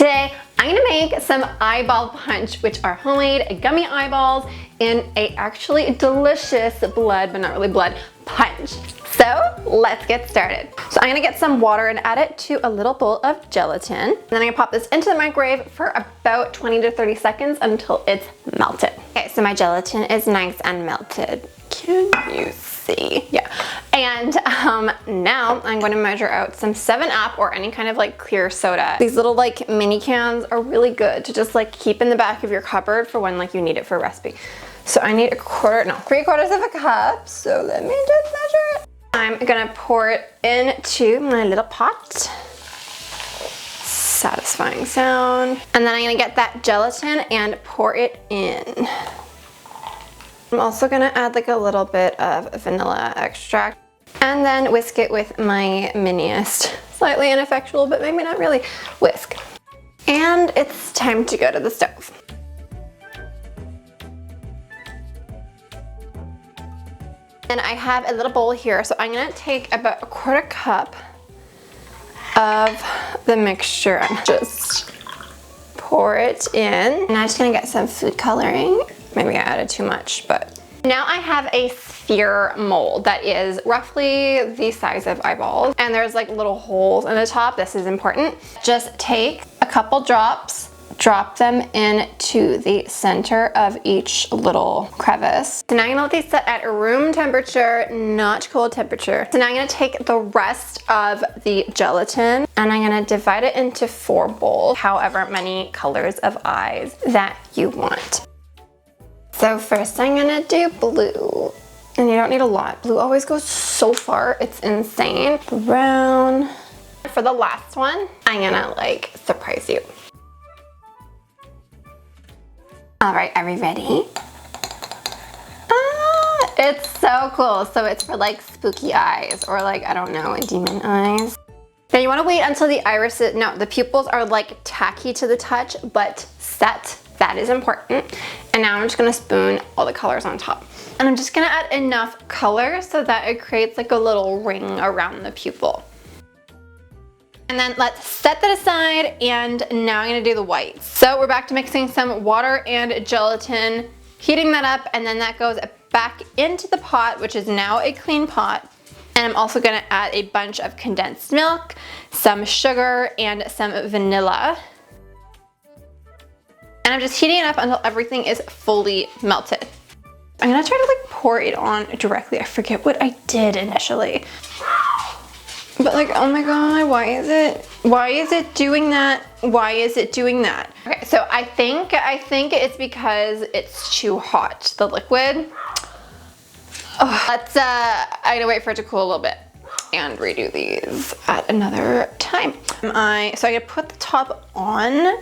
Today, I'm gonna make some eyeball punch, which are homemade gummy eyeballs in a actually delicious blood, but not really blood, punch. So let's get started. So I'm gonna get some water and add it to a little bowl of gelatin. And then I'm gonna pop this into the microwave for about 20 to 30 seconds until it's melted. Okay, so my gelatin is nice and melted. Can you see? Yeah. And now I'm going to measure out some 7-Up or any kind of like clear soda. These little like mini cans are really good to just like keep in the back of your cupboard for when like you need it for a recipe. So I need 3/4 of a cup. So let me just measure it. I'm gonna pour it into my little pot. Satisfying sound. And then I'm gonna get that gelatin and pour it in. I'm also gonna add like a little bit of vanilla extract and then whisk it with my miniest, slightly ineffectual, but maybe not really, whisk. And it's time to go to the stove. And I have a little bowl here, so I'm gonna take about 1/4 cup of the mixture and just pour it in. And I'm just gonna get some food coloring. Maybe I added too much, but. Now I have a sphere mold that is roughly the size of eyeballs. And there's like little holes in the top. This is important. Just take a couple drops, drop them into the center of each little crevice. So now I'm gonna let these set at room temperature, not cold temperature. So now I'm gonna take the rest of the gelatin and I'm gonna divide it into 4 bowls, however many colors of eyes that you want. So first I'm gonna do blue, and you don't need a lot. Blue always goes so far, it's insane. Brown. For the last one, I'm gonna like surprise you. All right, are we ready? Ah, it's so cool. So it's for like spooky eyes or like, I don't know, demon eyes. Now you wanna wait until the irises, no, the pupils are like tacky to the touch, but set. That is important. And now I'm just gonna spoon all the colors on top. And I'm just gonna add enough color so that it creates like a little ring around the pupil. And then let's set that aside, and now I'm gonna do the whites. So we're back to mixing some water and gelatin, heating that up, and then that goes back into the pot, which is now a clean pot. And I'm also gonna add a bunch of condensed milk, some sugar, and some vanilla. And I'm just heating it up until everything is fully melted. I'm gonna try to like pour it on directly. I forget what I did initially. But like, oh my God, why is it doing that? Why is it doing that? Okay, so I think it's because it's too hot, the liquid. Oh, let's, I'm gonna wait for it to cool a little bit and redo these at another time. So I'm gonna put the top on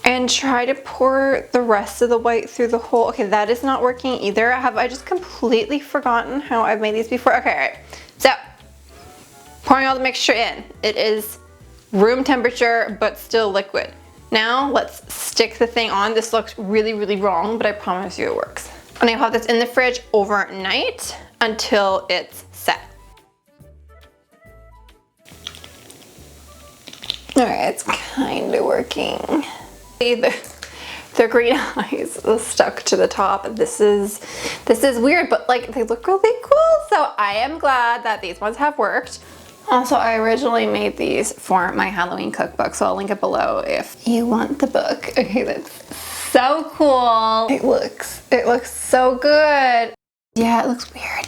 and try to pour the rest of the white through the hole. Okay, that is not working either. Have I just completely forgotten how I've made these before? Okay, all right. So, pouring all the mixture in. It is room temperature, but still liquid. Now, let's stick the thing on. This looks really, really wrong, but I promise you it works. And I'll have this in the fridge overnight until it's set. All right, it's kind of working. The green eyes stuck to the top. This is weird, but like they look really cool. So I am glad that these ones have worked. Also, I originally made these for my Halloween cookbook, so I'll link it below if you want the book. Okay, that's so cool. It looks so good. Yeah, it looks weird.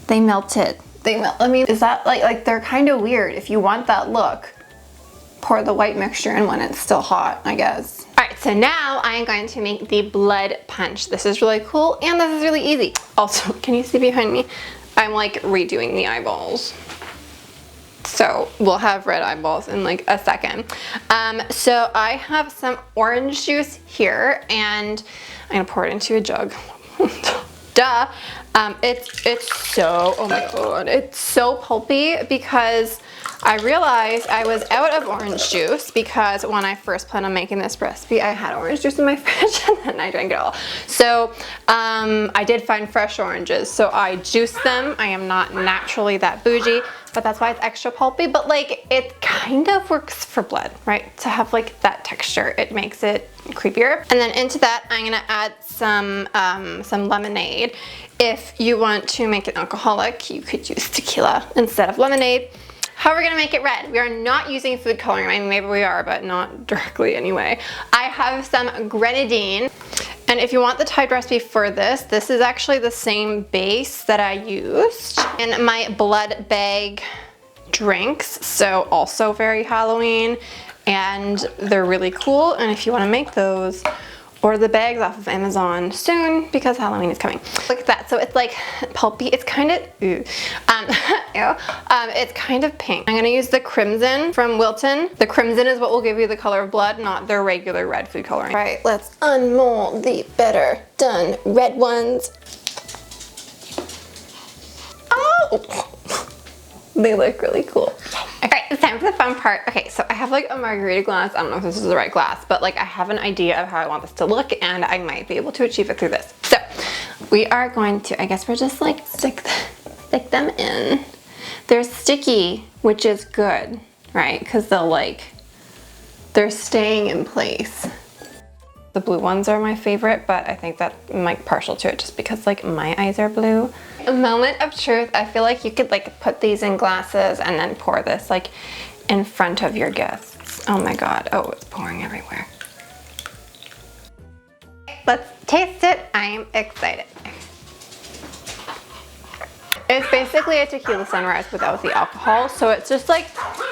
They melted. I mean, is that like they're kind of weird. If you want that look, pour the white mixture in when it's still hot, I guess. All right, so now I am going to make the blood punch. This is really cool and this is really easy. Also, can you see behind me? I'm like redoing the eyeballs. So we'll have red eyeballs in like a second. So I have some orange juice here and I'm gonna pour it into a jug. Duh. It's so, oh my God, it's so pulpy because I realized I was out of orange juice because when I first planned on making this recipe, I had orange juice in my fridge and then I drank it all. So I did find fresh oranges, so I juiced them. I am not naturally that bougie. but that's why it's extra pulpy. But like, it kind of works for blood, right? To have like that texture, it makes it creepier. And then into that, I'm gonna add some lemonade. If you want to make it alcoholic, you could use tequila instead of lemonade. How are we gonna make it red? We are not using food coloring. I mean, maybe we are, but not directly anyway. I have some grenadine. And if you want the Tide recipe for this, this is actually the same base that I used in my blood bag drinks. So also very Halloween, and they're really cool. And if you wanna make those, order the bags off of Amazon soon because Halloween is coming. Look at that. So it's like pulpy. It's kind of, it's kind of pink. I'm gonna use the crimson from Wilton. The crimson is what will give you the color of blood, not their regular red food coloring. All right, let's unmold the better done red ones. Oh! They look really cool. All right, it's time for the fun part. Okay, so I have like a margarita glass. I don't know if this is the right glass, but like I have an idea of how I want this to look, and I might be able to achieve it through this. So we are going to, I guess we're just like stick them in. They're sticky, which is good, right? Because they're staying in place. The blue ones are my favorite, but I think that I'm like partial to it just because like my eyes are blue. A moment of truth, I feel like you could like put these in glasses and then pour this like in front of your guests. Oh my God, oh, it's pouring everywhere. Let's taste it, I'm excited. It's basically a tequila sunrise without the alcohol, so it's just like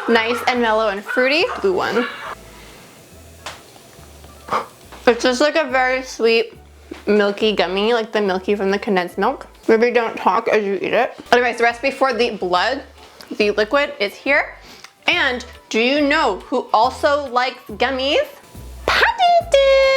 nice and mellow and fruity. Blue one. It's just like a very sweet, milky gummy, like the milky from the condensed milk. Maybe don't talk as you eat it. Anyways, the recipe for the blood, the liquid, is here. And do you know who also likes gummies? Paddington!